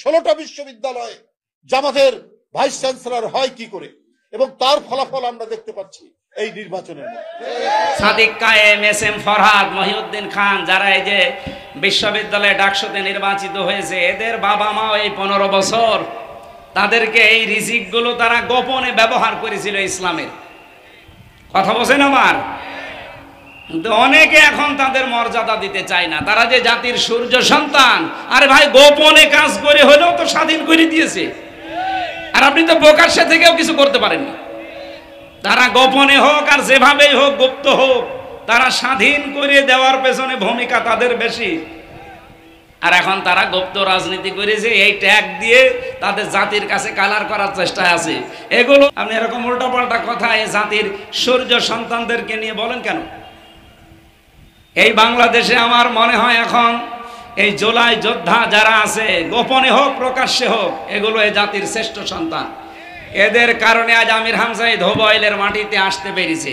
16টা বিশ্ববিদ্যালয়ে জামাতের vice chancellor হয় কি করে, এবং তার ফলাফল আমরা দেখতে পাচ্ছি এই নির্বাচনের মধ্যে। সাদিক কায়েম, এস এম ফরহাদ, মহিউদ্দিন খান, যারা এই যে বিশ্ববিদ্যালয়ে ডাকসুতে নির্বাচিত হয়েছে, এদের বাবা মা এই 15 বছর তাদেরকে এই রিজিক গুলো তারা গোপনে ব্যবহার করেছিল ইসলামের। কথা বলছেন আমার? কিন্তু অনেকে এখন তাদের মর্যাদা দিতে চায় না। তারা যে জাতির সূর্য সন্তান, আরে ভাই গোপনে কাজ করে হলেও তো স্বাধীন করে দিয়েছে, আর আপনি তো প্রকাশ্যে থেকেও কিছু করতে পারেননি। তারা গোপনে হোক আর যেভাবেই হোক, গুপ্ত হোক, তারা স্বাধীন করে দেওয়ার পেছনে ভূমিকা তাদের বেশি। আর এখন তারা গুপ্ত রাজনীতি করেছে, এই ট্যাগ দিয়ে তাদের জাতির কাছে কালার করার চেষ্টায় আছে। এগুলো আপনি এরকম উল্টাপাল্টা কথা এই জাতির সূর্য সন্তানদেরকে নিয়ে বলেন কেন? এই বাংলাদেশে আমার মনে হয় এখন এই জুলাই যোদ্ধা যারা আছে, গোপনে হোক প্রকাশ্যে হোক, এগুলো এই জাতির শ্রেষ্ঠ সন্তান। এদের কারণে আজ আমির হামজা এই ধোবাইলের মাটিতে আসতে পেরেছে।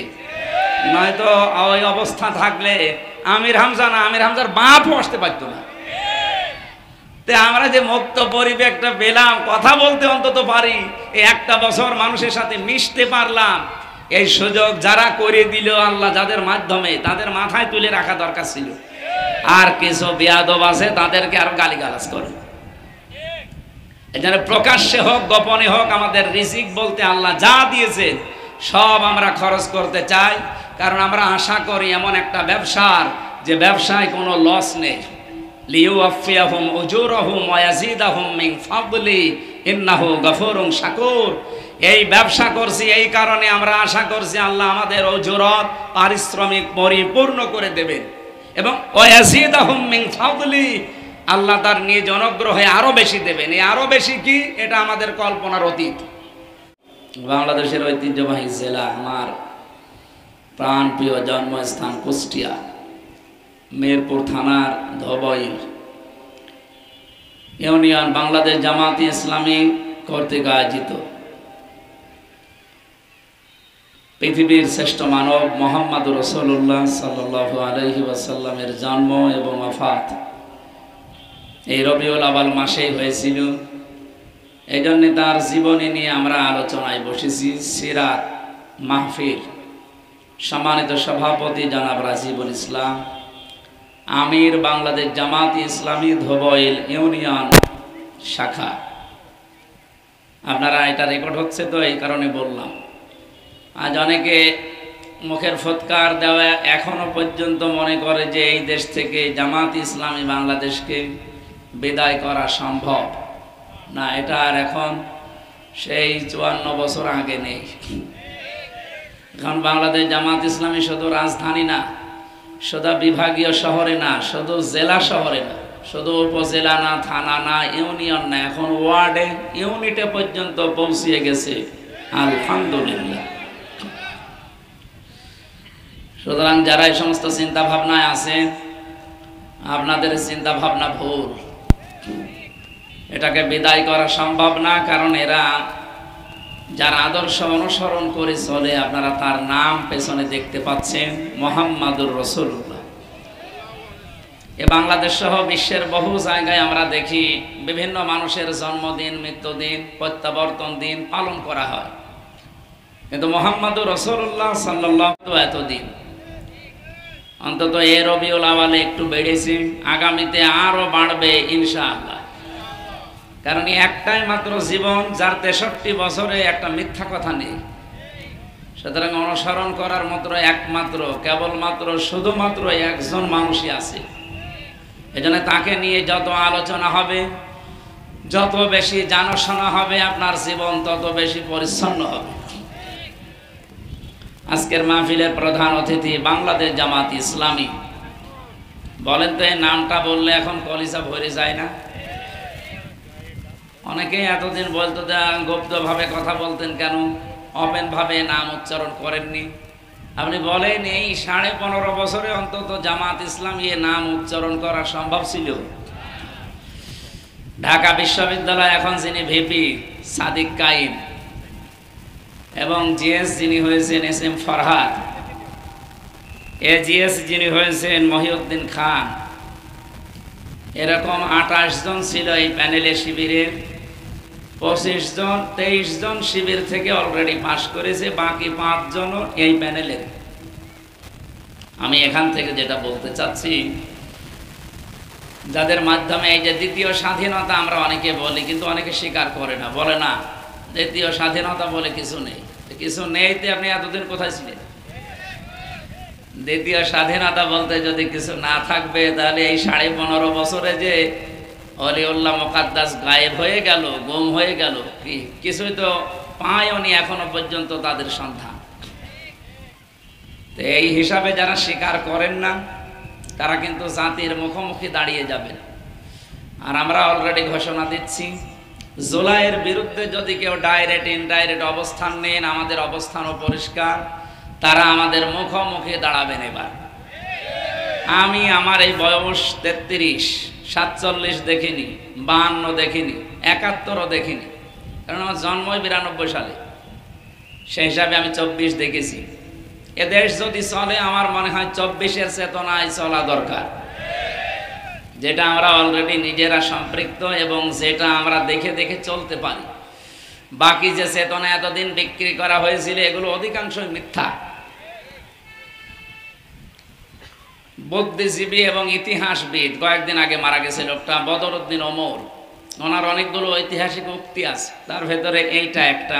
নয়তো ওই অবস্থা থাকলে আমির হামজা না, আমির হামজার বাপও আসতে পারতো না। আমরা যে মুক্ত পরিবেশটা পেলাম, কথা বলতে অন্তত পারি, এই একটা বছর মানুষের সাথে মিশতে পারলাম, এই সুযোগ যারা করে দিল আল্লাহ, যাদের মাধ্যমে, তাদের মাথায় তুলে রাখা দরকার ছিল। আর কিছু বেয়াদব আছে, তাদেরকে আরো গালিগালাজ করে। এজন্য প্রকাশ্যে হোক গোপনে হোক, আমাদের রিজিক বলতে আল্লাহ যা দিয়েছে সব আমরা খরচ করতে চাই। কারণ আমরা আশা করি এমন একটা ব্যবসার যে ব্যবসায় কোনো লস নেই। লিইউফিয়াহুম উজুরহুম ওয়া ইয়াজিদাহুম মিন ফাদলি ইন্নাহু গফুরুন শাকুর। এই ব্যবসা করছি, এই কারণে আমরা আশা করছি আল্লাহ আমাদের উজুরত, পারিশ্রমিক পরিপূর্ণ করে দেবেন, এবং ওয়া ইয়াজিদাহুম মিন ফাদলি, আল্লাহ তার নিজ অনুগ্রহে আরো বেশি দেবেন। এই আরো বেশি কি, এটা আমাদের কল্পনার অতীত। বাংলাদেশের ঐতিহ্যবাহী জেলা, আমার প্রাণপ্রিয় জন্মস্থান কুষ্টিয়া, মেহেরপুর থানার ধোবাইল ইউনিয়ন বাংলাদেশ জামাত ইসলামী কর্তৃক আয়োজিত পৃথিবীর শ্রেষ্ঠ মানব মুহাম্মদ রাসূলুল্লাহ সাল্লাল্লাহু আলাইহি ওয়াসাল্লামের জন্ম এবং ওয়াফাত এই রবিউল আউয়াল মাসেই হয়েছিল। এই জন্য তার জীবনী নিয়ে আমরা আলোচনায় বসেছি। সিরাত মাহফিল, সম্মানিত সভাপতি জনাব রাজিবুল ইসলাম, আমির বাংলাদেশ জামাত ইসলামী ধোবাইল ইউনিয়ন শাখা। আপনারা এটা রেকর্ড হচ্ছে তো, এই কারণে বললাম। আজ অনেকে মুখের ফৎকার দেওয়া এখনো পর্যন্ত মনে করে যে এই দেশ থেকে জামাত ইসলামী বাংলাদেশকে বিদায় করা সম্ভব না। এটা আর এখন সেই 54 বছর আগে নেই। এখন বাংলাদেশ জামাত ইসলামী শুধু রাজধানী না, শুধু বিভাগীয় শহরে না, শুধু জেলা শহরে না, শুধু উপজেলা না, থানা না, ইউনিয়ন না, এখন ওয়ার্ডে, ইউনিটে পর্যন্ত পৌঁছিয়ে গেছে, আলহামদুলিল্লাহ। সুতরাং যারা এই সমস্ত চিন্তা ভাবনায় আছেন, আপনাদের চিন্তা ভাবনা ভুল। এটাকে বিদায় করা সম্ভব না, কারণ এরা যার আদর্শ অনুসরণ করে চলে, আপনারা তার নাম পেছনে দেখতে পাচ্ছেন, মুহাম্মাদুর রাসূলুল্লাহ। এ বাংলাদেশ সহ বিশ্বের বহু জায়গায় আমরা দেখি বিভিন্ন মানুষের জন্মদিন, মৃত্যুদিন, প্রত্যাবর্তন দিন পালন করা হয়, কিন্তু মুহাম্মাদুর রাসূলুল্লাহ সাল্লাল্লাহু আলাইহি এতদিন অন্তত এই রবিউল আউয়ালে একটু বেড়েছে, আগামীতে আরো বাড়বে ইনশাআল্লাহ। কারণ একটাই মাত্র জীবন, যার 63 বছরে একটা মিথ্যা কথা নেই। সুতরাং অনুসরণ করার মাত্র একমাত্র, কেবলমাত্র, শুধুমাত্র একজন মানুষই আছে। এজন্য তাকে নিয়ে যত আলোচনা হবে, যত বেশি জানাশোনা হবে, আপনার জীবন তত বেশি পরিচ্ছন্ন হবে। আজকের মাহফিলের প্রধান অতিথি বাংলাদেশ জামাত ইসলামী। বলেন তো, এই নামটা বললে এখন কলিজা ভরে যায় না? অনেকেই এতদিন বলতো যে গুপ্তভাবে কথা বলতেন, কেন ওপেন ভাবে নাম উচ্চারণ করেননি? আপনি বলেন, এই 15.5 বছরে অন্তত জামাত ইসলামী এ নাম উচ্চারণ করা সম্ভব ছিল? ঢাকা বিশ্ববিদ্যালয় এখন যিনি ভিপি সাদিক কায়েম, এবং জিএস যিনি হয়েছেন এস এম ফরহাদ, এজিএস যিনি হয়েছেন মহিউদ্দিন খান, এরকম 28 জন ছিল এই প্যানেলে শিবিরের। 25 জন 23 জন শিবির থেকে অলরেডি পাস করেছে, বাকি 5 জনও এই প্যানেলের। আমি এখান থেকে যেটা বলতে চাচ্ছি, যাদের মাধ্যমে এই যে দ্বিতীয় স্বাধীনতা আমরা অনেকে বলি, কিন্তু অনেকে স্বীকার করে না, বলে না দ্বিতীয় স্বাধীনতা বলে কিছু নেই। কিছু নেই তো আপনি এতদিন কোথায় ছিলেন? দ্বিতীয় স্বাধীনতা বলতে যদি কিছু না থাকবে, তাহলে এই 15.5 বছরে যে অলিউল্লাহ মুকাদ্দাস গায়েব হয়ে গেল, গুম হয়ে গেল, কি কিছুই তো পায়নি এখনো পর্যন্ত তাদের সন্ধান। তো এই হিসাবে যারা স্বীকার করেন না, তারা কিন্তু জাতির মুখোমুখি দাঁড়িয়ে যাবেন। আর আমরা অলরেডি ঘোষণা দিচ্ছি, জুলাইয়ের বিরুদ্ধে যদি কেউ ডাইরেক্ট ইনডাইরেক্ট অবস্থান নেন, আমাদের অবস্থানও পরিষ্কার, তারা আমাদের মুখোমুখি দাঁড়াবেন। এবার আমি আমার এই বয়স 33, 47 দেখিনি, 52 দেখিনি, 71ও দেখিনি, কারণ আমার জন্মই 92 সালে। সেই হিসাবে আমি 24 দেখেছি। এ দেশ যদি চলে, আমার মনে হয় 24-এর চেতনায় চলা দরকার, যেটা আমরা অলরেডি নিজেরা সম্পৃক্ত এবং যেটা আমরা দেখে দেখে চলতে পারি। বাকি যে চেতনা এতদিন বিক্রি করা হয়েছিল, এগুলো অধিকাংশই মিথ্যা। বুদ্ধিজীবী এবং ইতিহাসবিদ, কয়েকদিন আগে মারা গেছে লোকটা, বদরউদ্দিন ওমর, ওনার অনেকগুলো ঐতিহাসিক উক্তি আছে, তার ভেতরে এইটা একটা।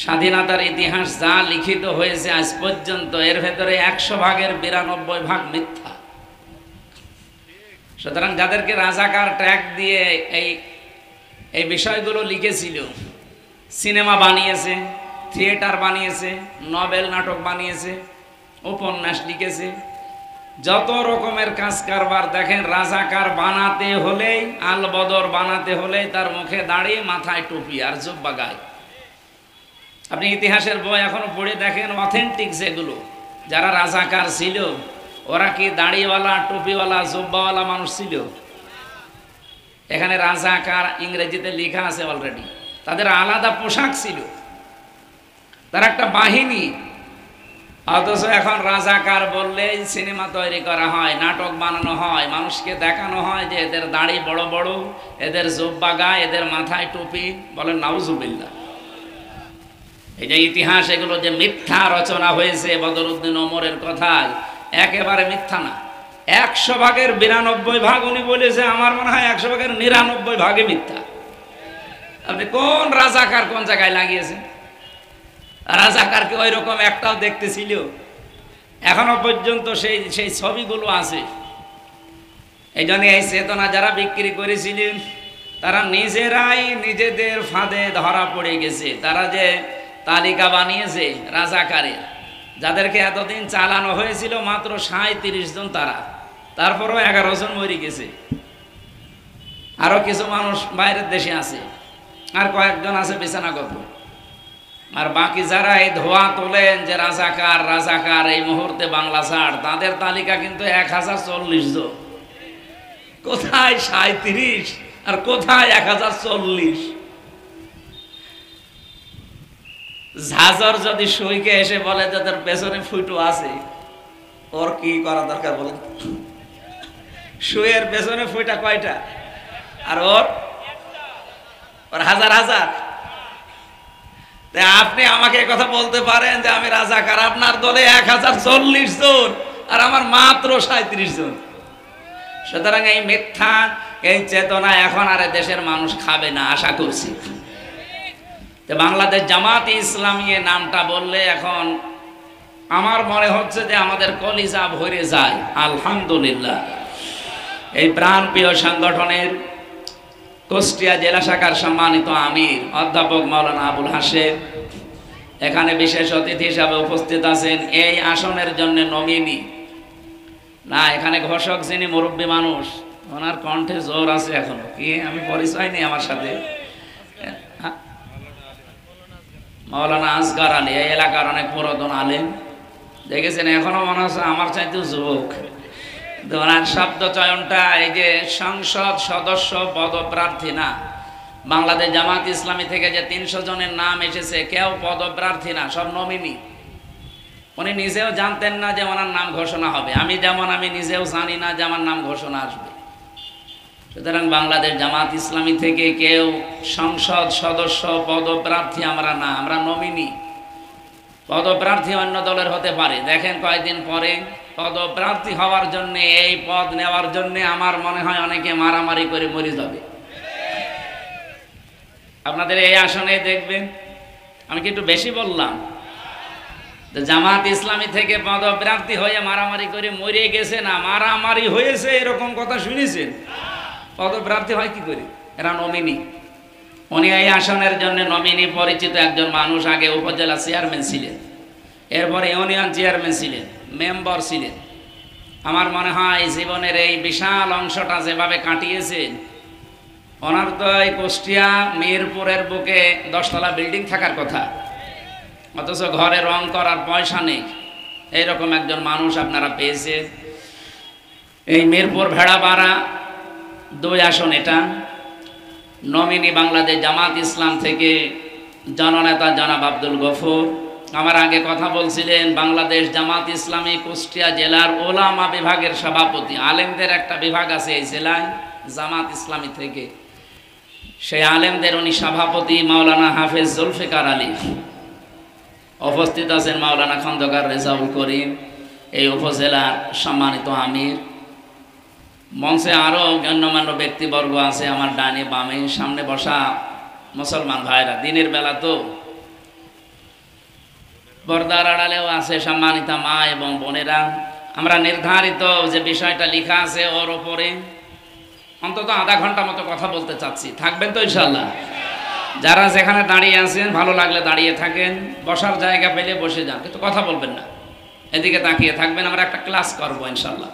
স্বাধীনতার ইতিহাস যা লিখিত হয়েছে আজ পর্যন্ত, এর ভেতরে 100 ভাগের 92 ভাগ মিথ্যা। সুতরাং যাদেরকে রাজাকার ট্যাগ দিয়ে এই বিষয়গুলো লিখেছিল, সিনেমা বানিয়েছে, থিয়েটার বানিয়েছে, নভেল নাটক বানিয়েছে, উপন্যাস লিখেছে, যত রকমের কাজ কারবার দেখেন, রাজাকার বানাতে হলেই, আল বদর বানাতে হলেই তার মুখে দাড়ি, মাথায় টুপি আর জুব্বা গায়ে। আপনি ইতিহাসের বই এখনো পড়ে দেখেন, অথেন্টিক যেগুলো যারা রাজাকার ছিল, ওরা কি দাড়িওয়ালা, টুপিওয়ালা, জুব্বাওয়ালা মানুষ ছিল? এখানে রাজাকার ইংরেজিতে লেখা আছে অলরেডি। তাদের আলাদা পোশাক ছিল, তার একটা বাহিনী। অথচ এখন রাজাকার বললেই সিনেমা তৈরি করা হয়, নাটক বানানো হয়, মানুষকে দেখানো হয় যে এদের দাড়ি বড় বড়, এদের জুব্বা গায়ে, এদের মাথায় টুপি। বলেন নাউজুবিল্লাহ। এই যে ইতিহাস, এগুলো যে মিথ্যা রচনা হয়েছে বদরউদ্দিন ওমরের কথায়, একেবারে মিথ্যা না। 100 ভাগের 92 ভাগ উনি বলেছে, আমার মনে হয় 100 ভাগের 99 ভাগে মিথ্যা। আপনি কোন রাজাকার কোন জায়গায় লাগিয়েছেন? রাজাকারকে ওই রকম একটাও দেখতেছিল? এখনো পর্যন্ত সেই ছবিগুলো আছে। এই জন্য এই চেতনা যারা বিক্রি করেছিলেন, তারা নিজেরাই নিজেদের ফাঁদে ধরা পড়ে গেছে। তারা যে তালিকা বানিয়েছে রাজাকারের, যাদেরকে এতদিন চালানো হয়েছিল মাত্র 37 জন, তারপরও 11 জন মরে গেছে। আরো কিছু মানুষ বাইরের দেশে আছে, আর কয়েকজন আছে বিছানাগত। আর বাকি যারা এই ধোয়া তোলেন যে রাজাকার রাজাকার, এই মুহূর্তে বাংলা ছাড়, তাদের তালিকা কিন্তু 1040 জন। কোথায় 37 আর কোথায় 1040? ঝাঁঝর যদি সইকে এসে বলে যাদের পেছনে ফুটো আছে, ওর কি করা দরকার বলেন? সুয়ের পেছনে ফুটা কয়টা? আর ওর হাজার হাজার। আপনি আমাকে কথা বলতে পারেন যে আমি রাজাকার, আপনার দলে 1040 জন আর আমার মাত্র 37 জন। সুতরাং এই মিথ্যা, এই চেতনা এখন আর দেশের মানুষ খাবে না, আশা করছি। বাংলাদেশ জামাতে ইসলামী নামটা বললে এখন আমার মনে হচ্ছে যে আমাদের কলিজা ভরে যায়। আলহামদুলিল্লাহ। এই প্রাণপ্রিয় সংগঠনের কুষ্টিয়া জেলা শাখার সম্মানিত আমির অধ্যাপক মাওলানা আবুল হাশেম এখানে বিশেষ অতিথি হিসাবে উপস্থিত আছেন। এই আসনের জন্য নমিনি না, এখানে ঘোষক যিনি মুরব্বী মানুষ, ওনার কণ্ঠে জোর আছে এখনো। কি আমি পরিচয় নেই আমার সাথে? মাওলানা আসগার আলী, এই এলাকার অনেক পুরাতন আলেম, দেখেছেন, এখনো মনে হচ্ছে আমার চাইতেও যুবক। ওনার শব্দ চয়নটা, এই যে সংসদ সদস্য পদপ্রার্থী না, বাংলাদেশ জামাত ইসলামী থেকে যে 300 জনের নাম এসেছে, কেউ পদপ্রার্থী না, সব নমিনি। উনি নিজেও জানতেন না যে ওনার নাম ঘোষণা হবে। আমি যেমন আমি নিজেও জানি না যে আমার নাম ঘোষণা আসবে। সুতরাং বাংলাদেশ জামাত ইসলামী থেকে কেউ সংসদ সদস্য পদপ্রার্থী আমরা না, আমরা নমিনি। পদপ্রার্থী অন্য দলের হতে পারে। দেখেন কয়েকদিন পরে পদপ্রার্থী হওয়ার জন্য, এই পদ নেওয়ার জন্য আমার মনে হয় অনেকে মারামারি করে মরে যাবে। আপনাদের এই আসনে দেখবেন, আমি কি একটু বেশি বললাম? জামাত ইসলামী থেকে পদপ্রার্থী হয়ে মারামারি করে মরে গেছে না, মারামারি হয়েছে এরকম কথা শুনেছেন? পদপ্রার্থী হয় কি করে? এরা নমিনি। উনি এই আসনের জন্য নমিনি পরিচিত একজন মানুষ। আগে উপজেলা চেয়ারম্যান ছিলেন, এরপরে ইউনিয়ন চেয়ারম্যান ছিলেন, মেম্বার ছিলেন। আমার মনে হয় জীবনের এই বিশাল অংশটা যেভাবে কাটিয়েছেন, ওনার তো এই কুষ্টিয়া মিরপুরের বুকে 10 তলা বিল্ডিং থাকার কথা, অথচ ঘরে রং করার পয়সা নেই। এইরকম একজন মানুষ আপনারা পেয়েছেন। এই মিরপুর ভেড়াপাড়া 2 আসন, এটা নমিনি বাংলাদেশ জামাত ইসলাম থেকে জননেতা জনাব আব্দুল গফুর। আমার আগে কথা বলছিলেন বাংলাদেশ জামাত ইসলামী কুষ্টিয়া জেলার ওলামা বিভাগের সভাপতি। আলেমদের একটা বিভাগ আছে এই জেলায় জামাত ইসলামী থেকে, সেই আলেমদের উনি সভাপতি মাওলানা হাফেজ জুলফিকার আলী। উপস্থিত আছেন মাওলানা খন্দকার রেজাউল করিম, এই উপজেলার সম্মানিত আমির। মঞ্চে আরো গণ্যমান্য ব্যক্তিবর্গ আছে, আমার ডানে বামে সামনে বসা মুসলমান ভাইরা। দিনের বেলা তো পর্দার আড়ালেও আছে সম্মানিতা মা এবং বোনেরা। আমরা নির্ধারিত যে বিষয়টা লেখা আছে ওর ওপরে অন্তত আধা ঘন্টা মতো কথা বলতে চাচ্ছি। থাকবেন তো ইনশাল্লাহ? যারা যেখানে দাঁড়িয়ে আছেন ভালো লাগলে দাঁড়িয়ে থাকেন, বসার জায়গা পেলে বসে যান, কিন্তু কথা বলবেন না, এদিকে তাকিয়ে থাকবেন। আমরা একটা ক্লাস করবো ইনশাল্লাহ।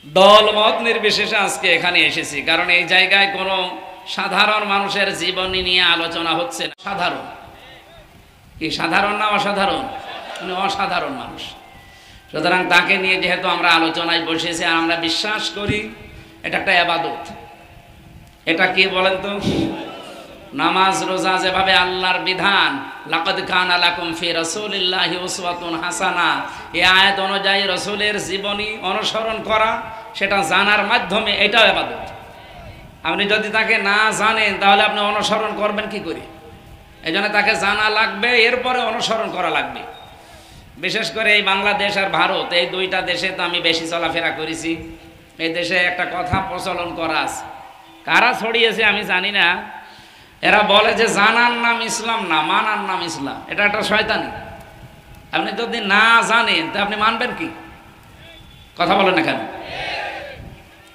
দল মত নির্বিশেষে আজকে এখানে এসেছি, কারণ এই জায়গায় কোনো সাধারণ মানুষের জীবনী নিয়ে আলোচনা হচ্ছে না। সাধারণ কি সাধারণ না অসাধারণ? মানে অসাধারণ মানুষ। সুতরাং তাকে নিয়ে যেহেতু আমরা আলোচনায় বসেছি, আর আমরা বিশ্বাস করি এটা একটা ইবাদত। এটা কি বলেন তো? নামাজ রোজা যেভাবে আল্লাহর বিধান, লাকাদ কানা লাকুম ফি রাসূলিল্লাহি উসওয়াতুন হাসানা, এই আয়াত অনুযায়ী রাসূলের জীবনী অনুসরণ করা, সেটা জানার মাধ্যমে এটাও ইবাদত। আপনি যদি তাকে না জানেন তাহলে আপনি অনুসরণ করবেন কি করে? এজন্য তাকে জানা লাগবে, এরপরে অনুসরণ করা লাগবে। বিশেষ করে এই বাংলাদেশ আর ভারত, এই 2টা দেশে তো আমি বেশি চলাফেরা করেছি। এই দেশে একটা কথা প্রচলন করা আছে, কারা ছড়িয়েছে আমি জানি না। এরা বলে যে জানার নাম ইসলাম না, মানার নাম ইসলাম। এটা একটা শয়তানি। আপনি যদি না জানেন তা আপনি মানবেন কি? কথা বলেন না কেন?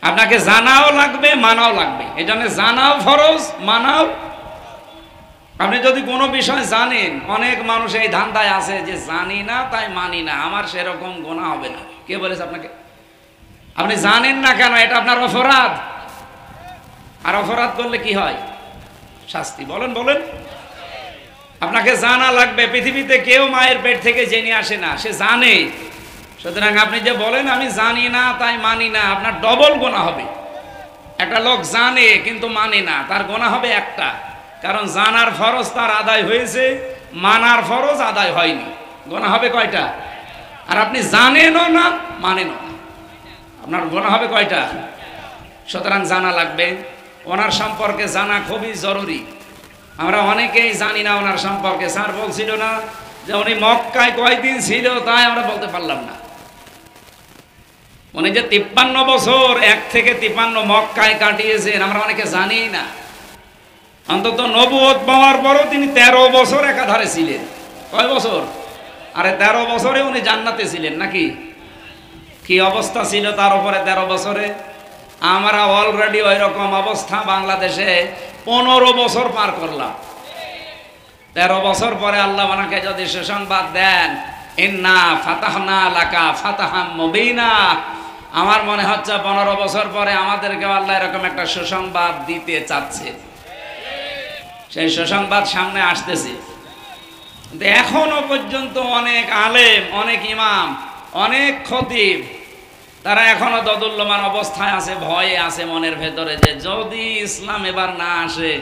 আপনাকে জানাও লাগবে, মানাও লাগবে। এই জন্য জানাও ফরজ, মানাও। আপনি যদি কোনো বিষয় জানেন, অনেক মানুষ এই ধান্দায় আছে যে জানি না তাই মানি না, আমার সেরকম গুনাহ হবে না। কে বলেছে আপনাকে? আপনি জানেন না কেন? এটা আপনার অপরাধ। আর অপরাধ করলে কি হয়? শাস্তি। বলেন বলেন। আপনাকে জানা লাগবে। পৃথিবীতে কেউ মায়ের পেট থেকে জেনে আসে না, সে জানে। সুতরাং আপনি যে বলেন আমি জানি না তাই মানি না, আপনার ডবল গুনাহ হবে। একটা লোক জানে কিন্তু মানে না, তার গুনাহ হবে একটা, কারণ জানার ফরজ তার আদায় হয়েছে, মানার ফরজ আদায় হয়নি। গুনাহ হবে কয়টা? আর আপনি জানেনও না, মানেনও না, আপনার গুনাহ হবে কয়টা? সুতরাং জানা লাগবে। ওনার সম্পর্কে জানা খুবই জরুরি। আমরা অনেকেই জানি না ওনার সম্পর্কে। স্যার বলছিল না যে উনি মক্কায় কয়দিন ছিল, তাই আমরা বলতে পারলাম না। উনি যে 53 বছর 1 থেকে 53 মক্কায় কাটিয়েছেন, আমরা অনেকে জানি না। অন্তত নবুয়ত পাওয়ার পরও তিনি 13 বছর একাধারে ছিলেন। কয় বছর? আরে 13 বছরে উনি জান্নাতে ছিলেন নাকি? কি অবস্থা ছিল তার উপরে 13 বছরে? আমরা অলরেডি ওই রকম অবস্থা বাংলাদেশে 15 বছর পার করলাম। 13 বছর পরে আল্লাহ ওনাকে যদি সুসংবাদ দেন, ইন্না ফাতাহনা লাকা ফাতাহাম মুবিনা, আমার মনে হচ্ছে 15 বছর পরে আমাদেরকে আল্লাহ এরকম একটা সুসংবাদ দিতে চাচ্ছে। সেই সুসংবাদ সামনে আসতেছে। কিন্তু এখনো পর্যন্ত অনেক আলেম, অনেক ইমাম, অনেক খতিব, তারা এখনো দদুল্যমান অবস্থায় আছে, ভয়ে আছে মনের ভেতরে যে যদি ইসলাম এবার না আসে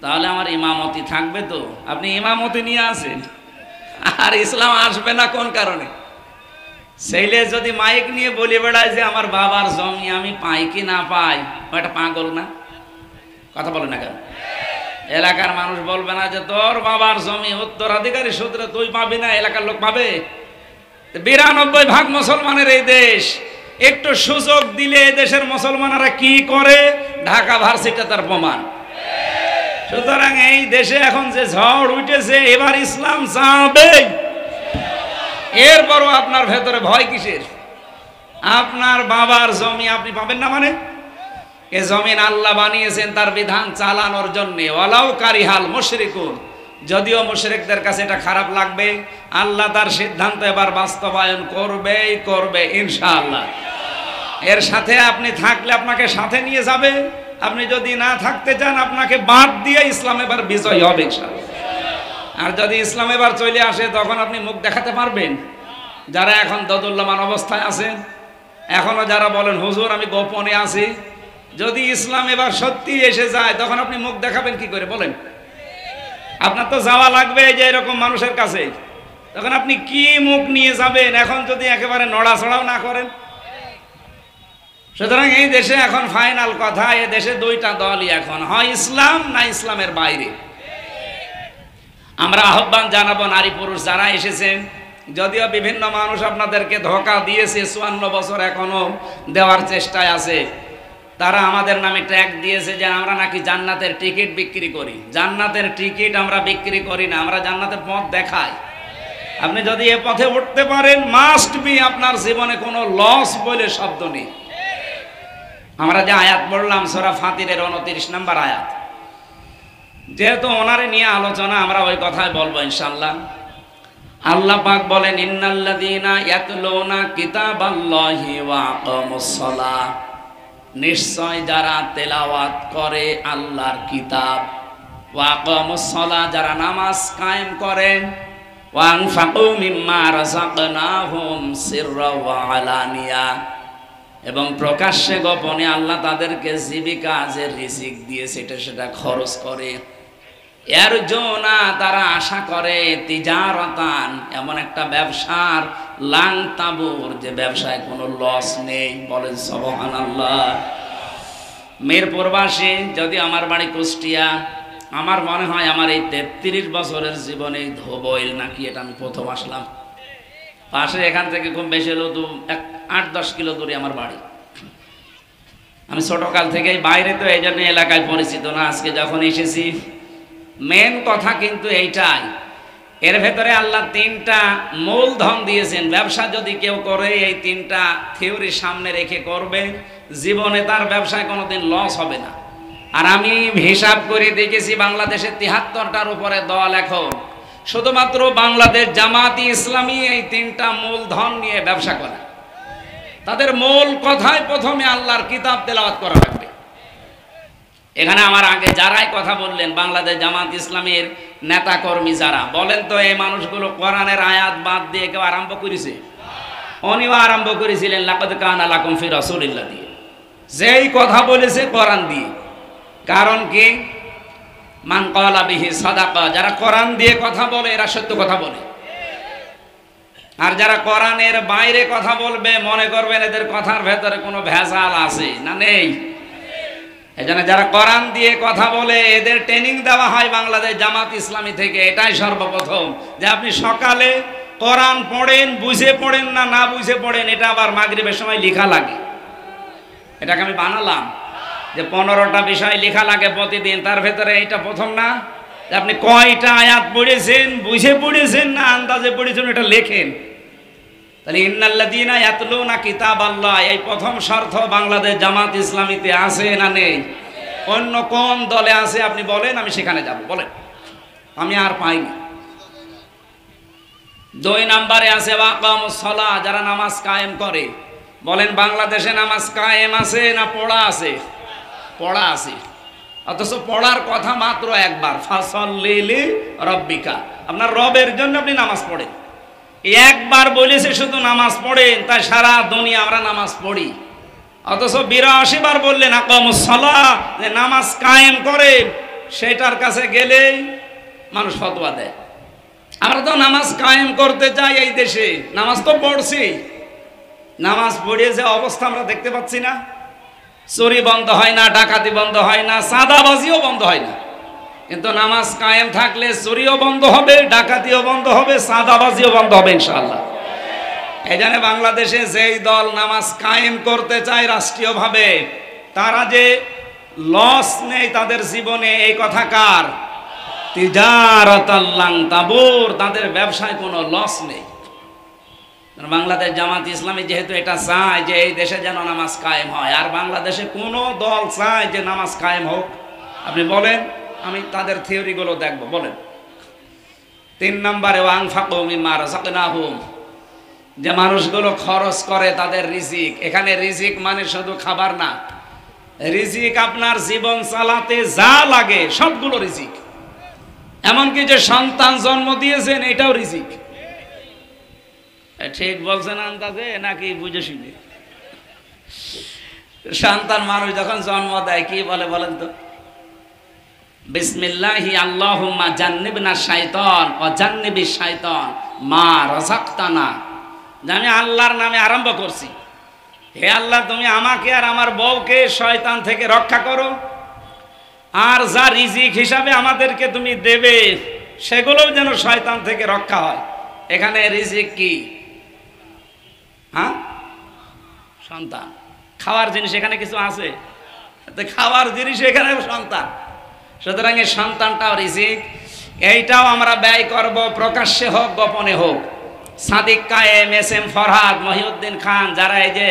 তাহলে আমার ইমামতি থাকবে তো। আপনি ইমামতি নিয়ে আসেন আর ইসলাম আসবে না কোন কারণে? ছেলে যদি মাইক নিয়ে বলে বেড়ায় যে আমার বাবার জমি আমি পাই কি না পাই, ওটা পাগল না? কথা বলে না কেন? এলাকার মানুষ বলবে না যে তোর বাবার জমি উত্তরাধিকারী সূত্রে তুই পাবি না, এলাকার লোক পাবে? 92% মুসলমানের এই দেশ, একটু সুযোগ দিলে এই দেশের মুসলমানেরা কি করে ঢাকা ভার্সিটি তার প্রমাণ। সুতরাং এই দেশে এখন যে ঝড় উঠেছে, এবার ইসলাম যাবে। এরপরও আপনার ভেতরে ভয় কিসের? আপনার বাবার জমি আপনি পাবেন না মানে? এ জমিন আল্লাহ বানিয়েছেন তার বিধান চালানোর জন্য। ওয়ালাউ কারিহাল মুশরিকুন, যদিও মুশরিকদের কাছে এটা খারাপ লাগবে, আল্লাহ তার সিদ্ধান্ত এবার বাস্তবায়ন করবেই করবে ইনশাআল্লাহ। এর সাথে আপনি থাকলে আপনাকে সাথে নিয়ে যাবে, আপনি যদি না থাকতে চান আপনাকে বাদ দিয়ে ইসলাম এবার বিজয় হবে ইনশাআল্লাহ। আর যদি ইসলাম এবার চলে আসে তখন আপনি মুখ দেখাতে পারবেন। যারা এখন দোদুল্যমান অবস্থায় আছেন, এখনো যারা বলেন হুজুর আমি গোপনে আছি, যদি ইসলাম এবার সত্যি এসে যায় তখন আপনি মুখ দেখাবেন কি করে বলেন? আপনার তো যাওয়া লাগবে যে এরকম মানুষের কাছে, তখন আপনি কি মুখ নিয়ে যাবেন এখন যদি একেবারে নড়াচড়াও না করেন? সুতরাং এই দেশে এখন ফাইনাল কথা, এই দেশে দুইটা দলই এখন, হয় ইসলাম না ইসলামের বাইরে। আমরা আহ্বান জানাবো নারী পুরুষ যারা এসেছেন, যদিও বিভিন্ন মানুষ আপনাদেরকে ধোঁকা দিয়েছে, 54 বছর এখনো দেওয়ার চেষ্টায় আছে, তারা আমাদের নামে ট্যাগ দিয়েছে যে আমরা নাকি জান্নাতের টিকিট বিক্রি করি। জান্নাতের টিকিট আমরা বিক্রি করি না, আমরা জান্নাতের পথ দেখাই। আপনি যদি এ পথে উঠতে পারেন, মাস্ট বি আপনার জীবনে কোনো লস বলে শব্দ নেই। আমরা যে আয়াত পড়লাম সূরা ফাতিরের 29 নম্বর আয়াত, যেহেতু ওনারে নিয়ে আলোচনা আমরা ওই কথাই বলবো ইনশাআল্লাহ। আল্লাহ পাক বলেন ইন্নাল্লাযীনা ইয়াতলুনা কিতাবাল্লাহি ওয়া আকামুস সালাহ, নিশ্চয় যারা তেলাওয়াত করে আল্লাহর কিতাব, ওয়া আকামুস সালাহ যারা নামাজ কায়েম করেন, ওয়া আনফাকু মিম্মা রাযাকনাহুম সিররা ওয়া আলানিয়া, এবং প্রকাশ্যে গোপনে আল্লাহ তাদেরকে জীবিকা যে রিজিক দিয়েছে সেটা খরচ করে। এর জন্য তারা আশা করে তিজারাতান, এমন একটা ব্যবসার লাং তাবুর, যে ব্যবসায় কোনো লস নেই। বলেন সুবহানাল্লাহ। মিরপুরবাসী, যদি আমার বাড়ি কুষ্টিয়া, আমার মনে হয় আমার এই 33 বছরের জীবনে ধোবইল নাকি এটা আমি প্রথম আসলাম। পাশে এখান থেকে খুব বেশি হলো 8-10 কিলো দূরে আমার বাড়ি। আমি ছোটকাল থেকেই বাইরে, তো এই জন্য এলাকায় পরিচিত না। আজকে যখন এসেছি, মেন কথা কিন্তু এইটাই, এর ভেতরে আল্লাহ 3টা মূলধন দিয়েছেন। ব্যবসা যদি কেউ করে এই 3টা থিওরি সামনে রেখে করবে, জীবনে তার ব্যবসায় কোনোদিন লস হবে না। আর আমি হিসাব করে দেখেছি বাংলাদেশে 73টার উপরে দল এখন, শুধুমাত্র বাংলাদেশ জামাতি ইসলামী এই 3টা মূলধন নিয়ে ব্যবসা করে। তাদের মূল কথায় প্রথমে আল্লাহর কিতাব তেলাওয়াত করা লাগবে। এখানে আমার আগে যারাই কথা বললেন, বাংলাদেশ জামাত ইসলামের নেতা কর্মী যারা, বলেন তো এই মানুষগুলো কোরআনের আয়াত বাদ দিয়ে কেউ আরম্ভ করেছে? উনিও আরম্ভ করেছিলেন লাকাদ কানা লাকুম ফি রাসূলিল্লাহ দিয়ে, যেই কথা বলেছে কোরআন দিয়ে। কারণ কি? মান ক্বালা বিহি সাদাকা, যারা কোরআন দিয়ে কথা বলে এরা সত্য কথা বলে। আর যারা কোরআনের বাইরে কথা বলবে, মনে করবেন এদের কথার ভেতরে কোনো ভেজাল আছে না নেই। এজন্য যারা কোরআন দিয়ে কথা বলে এদের ট্রেনিং দেওয়া হয় বাংলাদেশ জামাত ইসলামী থেকে। এটাই সর্বপ্রথম, যে আপনি সকালে কোরআন পড়েন, বুঝে পড়েন না না বুঝে পড়েন, এটা আবার মাগরিবের সময় লেখা লাগে। এটাকে আমি বানালাম যে 15টা বিষয় লেখা লাগে প্রতিদিন, তার ভেতরে এটা প্রথম না, যে আপনি কয়টা আয়াত পড়েছেন, বুঝে পড়েছেন না আন্দাজে পড়েছেন, এটা লেখেন। তাহলে ইন্নাল্লাযীনা ইয়াতলুনা কিতাবাল্লাহ, এই প্রথম শর্ত বাংলাদেশ জামাত ইসলামীতে আছে না নেই? অন্য কোন দলে আছে আপনি বলেন, আমি সেখানে যাব। বলেন, আমি আর পাইনি। 2 নম্বরে আছে ওয়া আকামুস সালাহ, যারা নামাজ কায়েম করে। বলেন বাংলাদেশে নামাজ কায়েম আছে না পড়া আছে? পড়া আছে। অথচ পড়ার কথা মাত্র একবার, ফাসাল্লি লিরাব্বিকা, আপনার রবের জন্য আপনি নামাজ পড়েন। একবার বলেছে শুধু নামাজ পড়েন, তাই সারা দুনিয়া আমরা নামাজ পড়ি। অথচ 82 বার বললেন আকামুস সালাহ, যে নামাজ কায়েম করে, সেটার কাছে গেলেই মানুষ ফতোয়া দেয়। আমরা তো নামাজ কায়েম করতে চাই এই দেশে, নামাজ তো পড়ছি, নামাজ পড়ে যে অবস্থা আমরা দেখতে পাচ্ছি না, চুরি বন্ধ হয় না, ডাকাতি বন্ধ হয় না, চাঁদাবাজিও বন্ধ হয় না। কিন্তু নামাজ কায়েম থাকলে চুরিও বন্ধ হবে, ডাকাতিও বন্ধ হবে, চাঁদাবাজিও বন্ধ হবে ইনশাআল্লাহ। এই জন্য বাংলাদেশে যেই দল নামাজ কায়েম করতে চায় রাষ্ট্রীয়ভাবে, তারা যে লস নেই তাদের জীবনে, এই কথা কার? তিজারাতাল লান তাবুর, তাদের ব্যবসায় কোনো লস নেই। বাংলাদেশ জামাত ইসলামী যেহেতু এটা চায় যে এই দেশে যেন নামাজ কায়েম হয়, আর বাংলাদেশে কোনো দল চায় যে নামাজ কায়েম হোক? আপনি বলেন, আমি তাদের থিওরিগুলো দেখবো। বলেন। 3 নম্বরে ওয়ানফাকু মিম্মা রাযাকনাহুম, যে মানুষগুলো খরচ করে তাদের রিজিক। এখানে রিজিক মানে শুধু খাবার না, রিজিক আপনার জীবন চালাতে যা লাগে সবগুলো রিজিক। এমনকি যে সন্তান জন্ম দিয়েছেন এটাও রিজিক। ঠিক বলছেন আন্দাজে নাকি বুঝে শুনে? সন্তান মানুষ যখন জন্ম দেয় কি বলে বলেন তো? বিসমিল্লাহি আল্লাহুম্মা জান্নিবনা শাইতান ওয়া জান্নিবিশ শাইতান মা রাযাকতানা। আমি আল্লাহর নামে আরম্ভ করছি, হে আল্লাহ তুমি আমাকে আর আমার বউকে শয়তান থেকে রক্ষা করো, আর যা রিজিক হিসাবে আমাদেরকে তুমি দেবে সেগুলোও যেন শয়তান থেকে রক্ষা হয়। এখানে রিজিক কি? হ্যাঁ, সন্তান। খাওয়ার জিনিস এখানে কিছু আছে? খাওয়ার জিনিস এখানে সন্তান। সুতরাং এই সন্তানটাও রিজিক, এইটাও আমরা ব্যয় করব, প্রকাশ্যে হোক গোপনে হোক। সাদিক কায়েম, এস.এম. ফরহাদ, মহিউদ্দিন খান, যারা এই যে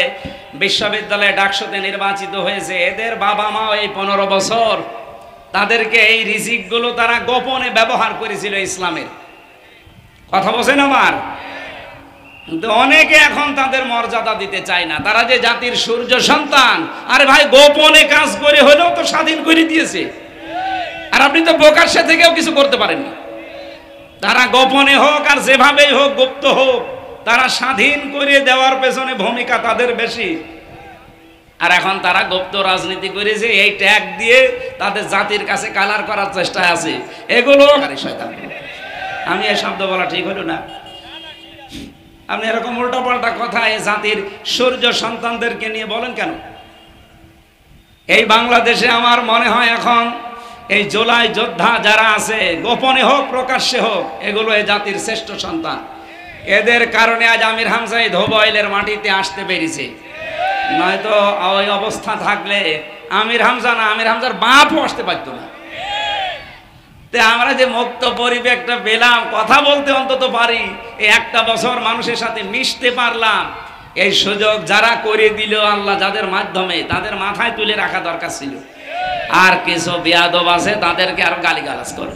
বিশ্ববিদ্যালয়ে ডাকসুতে নির্বাচিত হয়েছে, এদের বাবা মাও এই 15 বছর তাদেরকে এই রিজিকগুলো তারা গোপনে ব্যবহার করেছিল ইসলামের। কথা বলছেন আমার? কিন্তু অনেকে এখন তাদের মর্যাদা দিতে চায় না। তারা যে জাতির সূর্য সন্তান, আরে ভাই গোপনে কাজ করে হলেও তো স্বাধীন করে দিয়েছে, আর আপনি তো প্রকাশ্যে থেকেও কিছু করতে পারেননি। তারা গোপনে হোক আর যেভাবেই হোক, গুপ্ত হোক, তারা স্বাধীন করে দেওয়ার পেছনে ভূমিকা তাদের বেশি। আর এখন তারা গুপ্ত রাজনীতি করেছে, এই ট্যাগ দিয়ে তাদের জাতির কাছে কালার করার চেষ্টায় আছে। এগুলো শয়তান। আমি এই শব্দ বলা ঠিক হলো না? আপনি এরকম উল্টাপাল্টা কথা এই জাতির সূর্য সন্তানদেরকে নিয়ে বলেন কেন? এই বাংলাদেশে আমার মনে হয় এখন এই জুলাই যোদ্ধা যারা আছে, গোপনে হোক প্রকাশ্যে হোক, এগুলো এই জাতির শ্রেষ্ঠ সন্তান। এদের কারণে আজ আমির হামজা এই ধোবাইলের মাটিতে আসতে পেরেছে। নয়তো ওই অবস্থা থাকলে আমির হামজা না, আমির হামজার বাপও আসতে পারতো না। আমরা যে মুক্ত পরিবেশটা পেলাম, কথা বলতে অন্তত পারি, এই একটা বছর মানুষের সাথে মিশতে পারলাম, এই সুযোগ যারা করে দিল আল্লাহ, যাদের মাধ্যমে, তাদের মাথায় তুলে রাখা দরকার ছিল। আর কিছু বেয়াদব আছে, তাদেরকে আরো গালিগালাজ করে।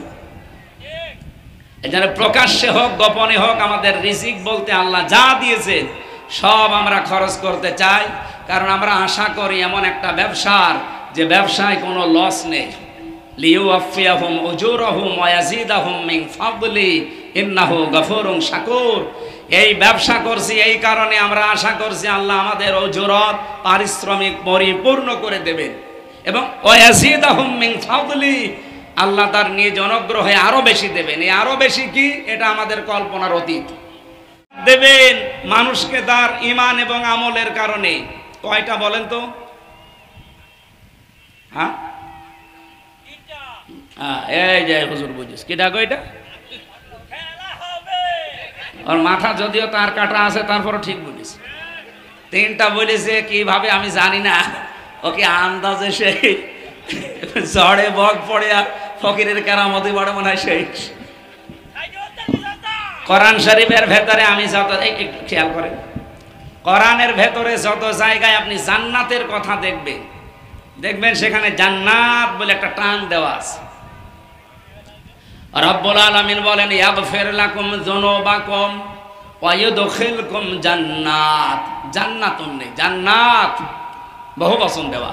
এখানে প্রকাশ্যে হোক গোপনে হোক, আমাদের রিজিক বলতে আল্লাহ যা দিয়েছে সব আমরা খরচ করতে চাই, কারণ আমরা আশা করি এমন একটা ব্যবসার যে ব্যবসায় কোনো লস নেই। লিইউওয়াফিয়াহুম উজুরাহুম ওয়া ইয়াজিদাহুম মিন ফাদলি ইন্নাহু গফুরুন শাকুর। এই ব্যবসা করছি, এই কারণে আমরা আশা করছি আল্লাহ আমাদের উজুরত, পারিশ্রমিক পরিপূর্ণ করে দেবেন, এবং ওয়া ইয়াজিদাহুম মিন ফাদলি, আল্লাহ তার নিজ অনুগ্রহে আরো বেশি দেবেন। এই আরো বেশি কি, এটা আমাদের কল্পনার অতীত। দেবেন মানুষকে তার ঈমান এবং আমলের কারণে। কয়টা বলেন তো? হ্যাঁ, এই যে হুজুর বুঝিস কি ডাকো এটা? ওর মাথা যদিও তার কাটা আছে, তারপরও ঠিক বুঝিস। 3টা বলেছে কিভাবে আমি জানি না, ওকে আন্দাজে সেই ঝড়ে বক পড়ে আর ফকিরের কেরামতি বড় মনে হয় সেই। কোরআন শরীফের ভেতরে আমি যত, একটু খেয়াল করেন, কোরআনের ভেতরে যত জায়গায় আপনি জান্নাতের কথা দেখবেন, দেখবেন সেখানে জান্নাত বলে একটা টান দেওয়া আছে। রব্বুল আলামিন বলেন ইয়াগফির লাকুম যুনুবাকুম ওয়া ইউদখিলকুম জান্নাত। জান্নাতুন নেই, জান্নাত বহু বচন দেওয়া।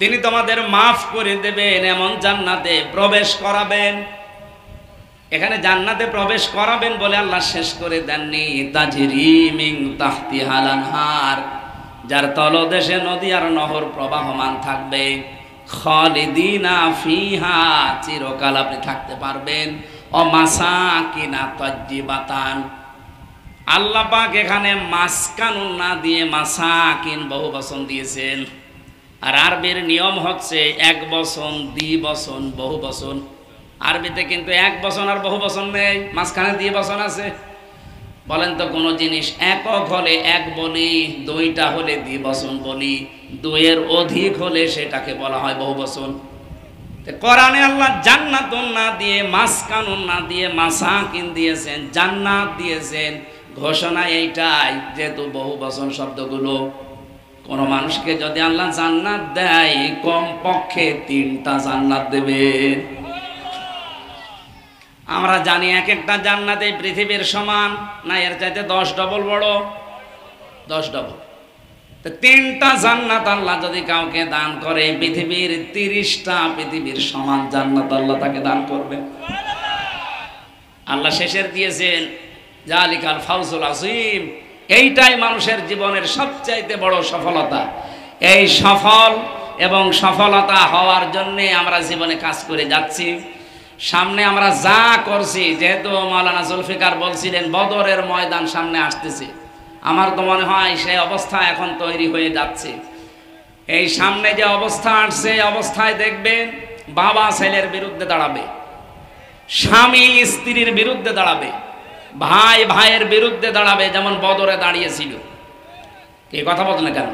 তিনি তোমাদের মাফ করে দেবেন, এমন জান্নাতে প্রবেশ করাবেন। এখানে জান্নাতে প্রবেশ করাবেন বলে আল্লাহ শেষ করে দেননি। তাজরি মিন তাহতিহাল আনহার, যার তলদেশে নদী আর নহর প্রবাহমান থাকবে। খালিদিনা ফিহা, চিরকাল আপনি থাকতে পারবেন। ও মাসাকিনা তাজ্জিবাতান, আল্লাহ পাক এখানে মাসকানুন না দিয়ে মাসাকিন বহু বচন দিয়েছেন। আর আরবির নিয়ম হচ্ছে এক বচন, দ্বিবচন, বহু বচন। আরবিতে কিন্তু এক বচন আর বহু বচন নেই, মাঝখানে দ্বিবচন আছে। বলেন তো কোন জিনিস একক হলে এক বলি, দুইটা হলে দ্বিবচন বলি, দুইয়ের অধিক হলে সেটাকে বলা হয় বহু বচন। কোরআনে আল্লাহ জান্নাতুন না দিয়ে মাসকানুন না দিয়ে মাসাকিন দিয়েছেন, জান্নাত দিয়েছেন। ঘোষণা এইটাই, যেহেতু বহু বচন শব্দগুলো, কোন মানুষকে যদি আল্লাহ জান্নাত দেয় কম পক্ষে 3টা জান্নাত দেবেন। আমরা জানি এক একটা জান্নাত এই পৃথিবীর সমান না, এর চাইতে 10 ডবল বড়, 10 ডবল। তো 3টা জান্নাত আল্লাহ যদি কাউকে দান করে, পৃথিবীর 30টা পৃথিবীর সমান জান্নাত আল্লাহ তাকে দান করবে। আল্লাহ শেষের দিয়েছেন জালিকাল ফাউজুল আযীম, এইটাই মানুষের জীবনের সবচাইতে বড় সফলতা। এই সফল এবং সফলতা হওয়ার জন্যে আমরা জীবনে কাজ করে যাচ্ছি। সামনে আমরা যা করছি, যেহেতু মাওলানা জুলফিকার বলছিলেন বদরের ময়দান সামনে আসতেছে, আমার তো মনে হয় সেই অবস্থা এখন তৈরি হয়ে যাচ্ছে। এই সামনে যে অবস্থা আসছে, অবস্থায় দেখবেন বাবা ছেলের বিরুদ্ধে দাঁড়াবে, স্বামী স্ত্রীর বিরুদ্ধে দাঁড়াবে, ভাই ভাইয়ের বিরুদ্ধে দাঁড়াবে, যেমন বদরে দাঁড়িয়েছিল। এই কথা বলেন না কেন?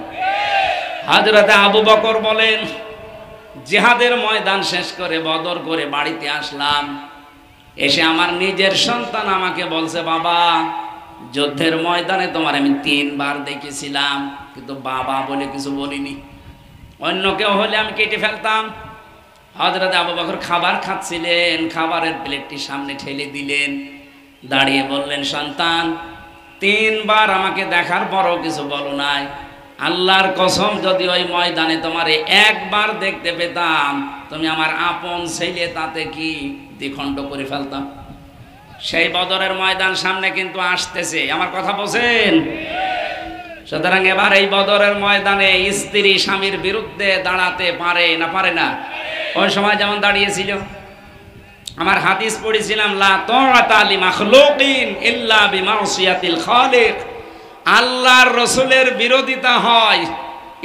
হযরত আবু বকর বলেন, জিহাদের ময়দান শেষ করে বদর করে বাড়িতে আসলাম, এসে আমার নিজের সন্তান আমাকে বলছে, বাবা যুদ্ধের ময়দানে তোমার আমি 3 বার দেখেছিলাম, কিন্তু বাবা বলে কিছু বলিনি। অন্য কেউ হলে আমি কেটে ফেলতাম। হযরত আবু বকর খাবার খাচ্ছিলেন, খাবারের প্লেটটি সামনে ঠেলে দিলেন, দাঁড়িয়ে বললেন, সন্তান 3 বার আমাকে দেখার পরও কিছু বলো নাই, আল্লাহর কসম যদি ওই ময়দানে তোমারে 1 বার দেখতে পেতাম, তুমি আমার আপন ছেলে, তাতে কি দ্বিখণ্ড করে ফেলতাম। সেই বদরের ময়দান সামনে কিন্তু আসতেছে, আমার কথা বোঝেন? সুতরাং এবার এই বদরের ময়দানে স্ত্রী স্বামীর বিরুদ্ধে দাঁড়াতে পারে না, পারে না? ওই সময় যেমন দাঁড়িয়েছিল। আমার হাদিস পড়েছিলাম, লা তাআতা লি মাখলুকিন ইল্লা বিমাসিয়াতিল খালিক। আল্লাহর রাসূলের বিরোধিতা হয়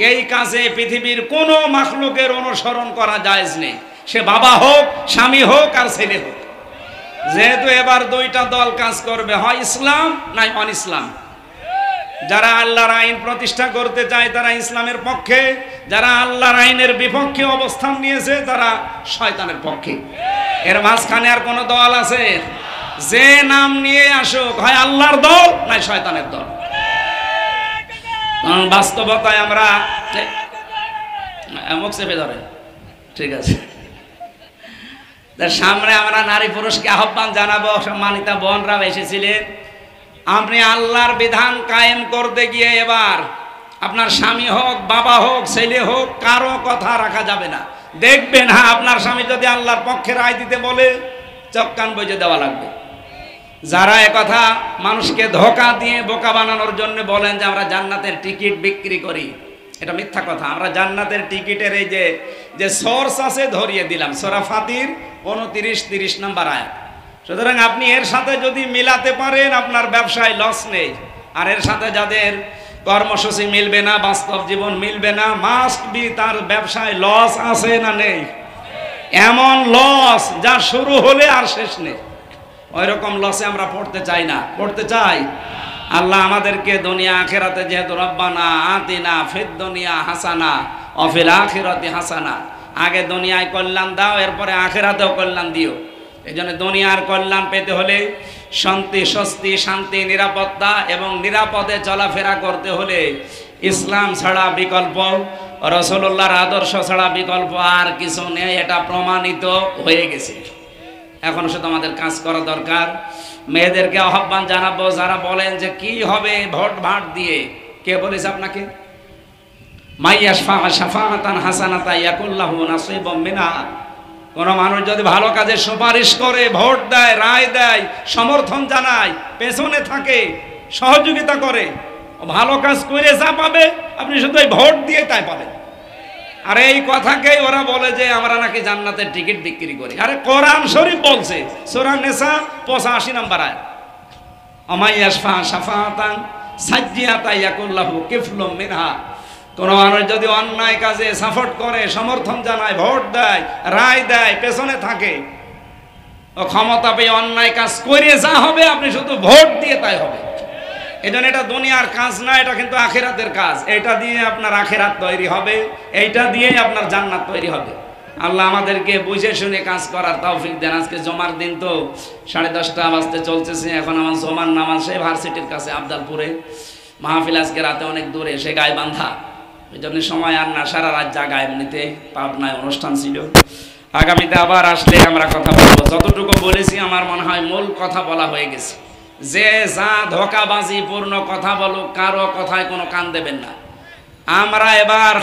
এই কাজে পৃথিবীর কোনো মাখলুকের অনুসরণ করা জায়েজ নেই, সে বাবা হোক, স্বামী হোক আর ছেলে হোক। যেহেতু এবার 2টা দল কাজ করবে, হয় ইসলাম নাই অন ইসলাম। যারা আল্লাহর আইন প্রতিষ্ঠা করতে চায় তারা ইসলামের পক্ষে, যারা আল্লাহর আইনের বিপক্ষে অবস্থান নিয়েছে তারা শয়তানের পক্ষে। এর মাঝখানে আর কোন দল আছে? যে নাম নিয়ে আসুক, হয় আল্লাহর দল নাই শয়তানের দল। বাস্তবতায় আমরা মুখ চেপে ধরে, ঠিক আছে, সামনে আমরা নারী পুরুষকে আহ্বান জানাবো। সম্মানিতা বোনরা এসেছিলেন, আপনি আল্লাহর বিধান কায়েম করতে গিয়ে এবার আপনার স্বামী হোক, বাবা হোক, ছেলে হোক, কারো কথা রাখা যাবে না। দেখবেন, হ্যাঁ আপনার স্বামী যদি আল্লাহর পক্ষে রায় দিতে বলে, চোখ কান বুজে দেওয়া লাগবে। যারা একথা মানুষকে ধোঁকা দিয়ে বোকা বানানোর জন্য বলেন যে আমরা জান্নাতের টিকিট বিক্রি করি, এটা মিথ্যা কথা। আমরা জান্নাতের টিকিটের এই যে সোর্স আছে ধরিয়ে দিলাম, সূরা ফাতির 29-30 নম্বর আয়াত। সুতরাং আপনি এর সাথে যদি মিলাতে পারেন, আপনার ব্যবসায় লস নেই। আর এর সাথে যাদের কর্মসূচি মিলবে না, বাস্তব জীবন মিলবে না, মাস্ট বি তার ব্যবসায় লস আছে না নেই? এমন লস যা শুরু হলে আর শেষ নেই। ওই রকম লসে আমরা পড়তে চাই না। পড়তে চাই? আল্লাহ আমাদেরকে দুনিয়া আখিরাতে, যেহেতু রব্বানা আতিনা ফিদ দুনিয়া হাসানা ওয়া ফিল আখিরাতি হাসানা, আগে দুনিয়ায় কল্যাণ দাও, এরপরে আখিরাতেও কল্যাণ দিও। এই জন্য দুনিয়ার কল্যাণ পেতে হলে শান্তি, স্বস্তি, শান্তি, নিরাপত্তা এবং নিরাপদে চলাফেরা করতে হলে ইসলাম ছাড়া বিকল্প, রাসূলুল্লাহর আদর্শ ছাড়া বিকল্প আর কিছু নেই। এটা প্রমাণিত হয়ে গেছে। এখন শুধু আমাদের কাজ করা দরকার। মেয়েদেরকে আহ্বান জানাবো, যারা বলেন যে কি হবে ভোট ভাট দিয়ে। কে বলেছে আপনাকে? মাইয়াশফা শাফাআতান হাসানাতা ইয়াকুল্লাহু নাসিবুম মিনহা। কোন মানুষ যদি ভালো কাজে সুপারিশ করে, ভোট দেয়, রায় দেয়, সমর্থন জানায়, পেছনে থাকে, সহযোগিতা করে, ভালো কাজ করে যা পাবে আপনি শুধু ভোট দিয়ে তাই পাবেন। আর এই কথাকেই ওরা বলে যে আমরা নাকি জান্নাতের টিকিট বিক্রি করি। আরে কোরআন শরীফ বলছে, সূরা নিসা 85 নম্বর আয়াত, অমাইয়াশফা শাফাআতান সাজ্জিয়াতা ইয়াকুল্লাহু কিফলুম মিনহা। কোন মানুষ যদি অন্যায় কাজে সাপোর্ট করে, সমর্থন জানায়, ভোট দেয়, রায় দেয়, পেছনে থাকে, ও ক্ষমতা পেয়ে অন্যায় কাজ করে যা হবে আপনি শুধু ভোট দিয়ে তাই হবে। এজন্য এটা দুনিয়ার কাজ না, এটা কিন্তু আখিরাতের কাজ। এটা দিয়ে আপনার আখিরাত তৈরি হবে, এইটা দিয়ে আপনার জান্নাত তৈরি হবে। আল্লাহ আমাদেরকে বুঝে শুনে কাজ করার তৌফিক দেন। আজকে জমার দিন তো 10:30 বাজতে চলতেছে, এখন আমার জমার নামাজ সেই ভার্সিটির কাছে আবদালপুরে, মাহফিল আজকে রাতে অনেক দূরে, সে গায়ে বান্ধা, এই জন্য সময় আর না, সারা রাত জাগা। এমনিতে পাবনায় অনুষ্ঠান ছিল, আগামীতে আবার আসলে আমরা কথা বলবো। যতটুকু বলেছি আমার মনে হয় মূল কথা বলা হয়ে গেছে। যে যা ধোঁকাবাজি পূর্ণ কথা বলুক, কারো কথায় কোনো কান দেবেন না। আমরা এবার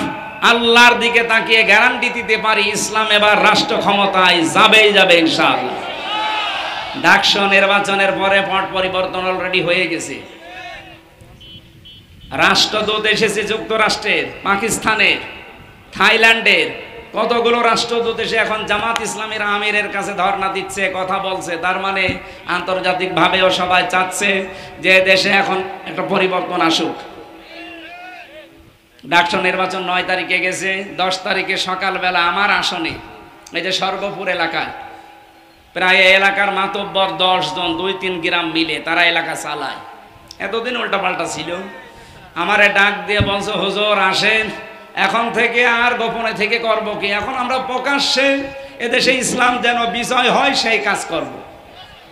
আল্লাহর দিকে তাকিয়ে গ্যারান্টি দিতে পারি, ইসলাম এবার রাষ্ট্র ক্ষমতায় যাবেই যাবে ইনশাআল্লাহ। ডাকসু নির্বাচনের পরে পট পরিবর্তন অলরেডি হয়ে গেছে। রাষ্ট্রদূত এসেছে যুক্তরাষ্ট্রের, পাকিস্তানের, থাইল্যান্ডের, কতগুলো রাষ্ট্রদূত এসে এখন জামাত ইসলামের আমিরের কাছে ধর্ণা দিচ্ছে, কথা বলছে। তার মানে আন্তর্জাতিক ভাবেও সবাই চাচ্ছে যে দেশে এখন একটা পরিবর্তন আসুক। ডাকসু নির্বাচন 9 তারিখে গেছে। 10 তারিখে সকালবেলা আমার আসনে, এই যে সর্বপুর এলাকায়, প্রায় এলাকার মাতব্বর 10 জন, 2-3 গ্রাম মিলে তারা এলাকা চালায়। এতদিন উল্টাপাল্টা ছিল। আমারে ডাক দিয়ে বলছে, হুজুর আসেন, এখন থেকে আর গোপনে থেকে করব কি, এখন আমরা প্রকাশ্যে এদেশে ইসলাম যেন বিজয় হয় সেই কাজ করব।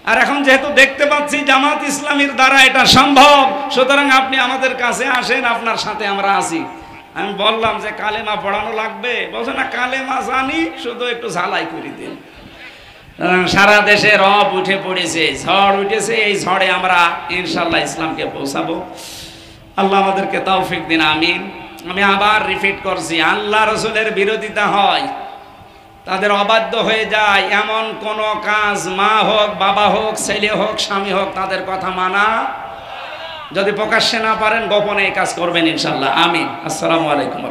আর এখন যেহেতু দেখতে পাচ্ছি জামাত ইসলামীর দ্বারা এটা সম্ভব, সুতরাং আপনি আমাদের কাছে আসেন, আপনার সাথে আমরা আছি। আমি বললাম যে কালেমা পড়ানো লাগবে? বলছে না, কালেমা জানি, শুধু একটু ঝালাই করে দিন। সারা দেশে রব উঠে পড়েছে, ঝড় উঠেছে। এই ঝড়ে আমরা ইনশাল্লাহ ইসলামকে পৌঁছাবো। আল্লাহ আমাদেরকে তৌফিক দিন, আমিন। আমি আবার রিপিট করছি, আল্লাহ রসুলের বিরোধিতা হয়, তাদের অবাধ্য হয়ে যায় এমন কোন কাজ, মা হোক, বাবা হোক, ছেলে হোক, স্বামী হোক, তাদের কথা মানা। যদি প্রকাশ্যে না পারেন, গোপনে এই কাজ করবেন ইনশাল্লাহ, আমিন। আসসালামু আলাইকুম।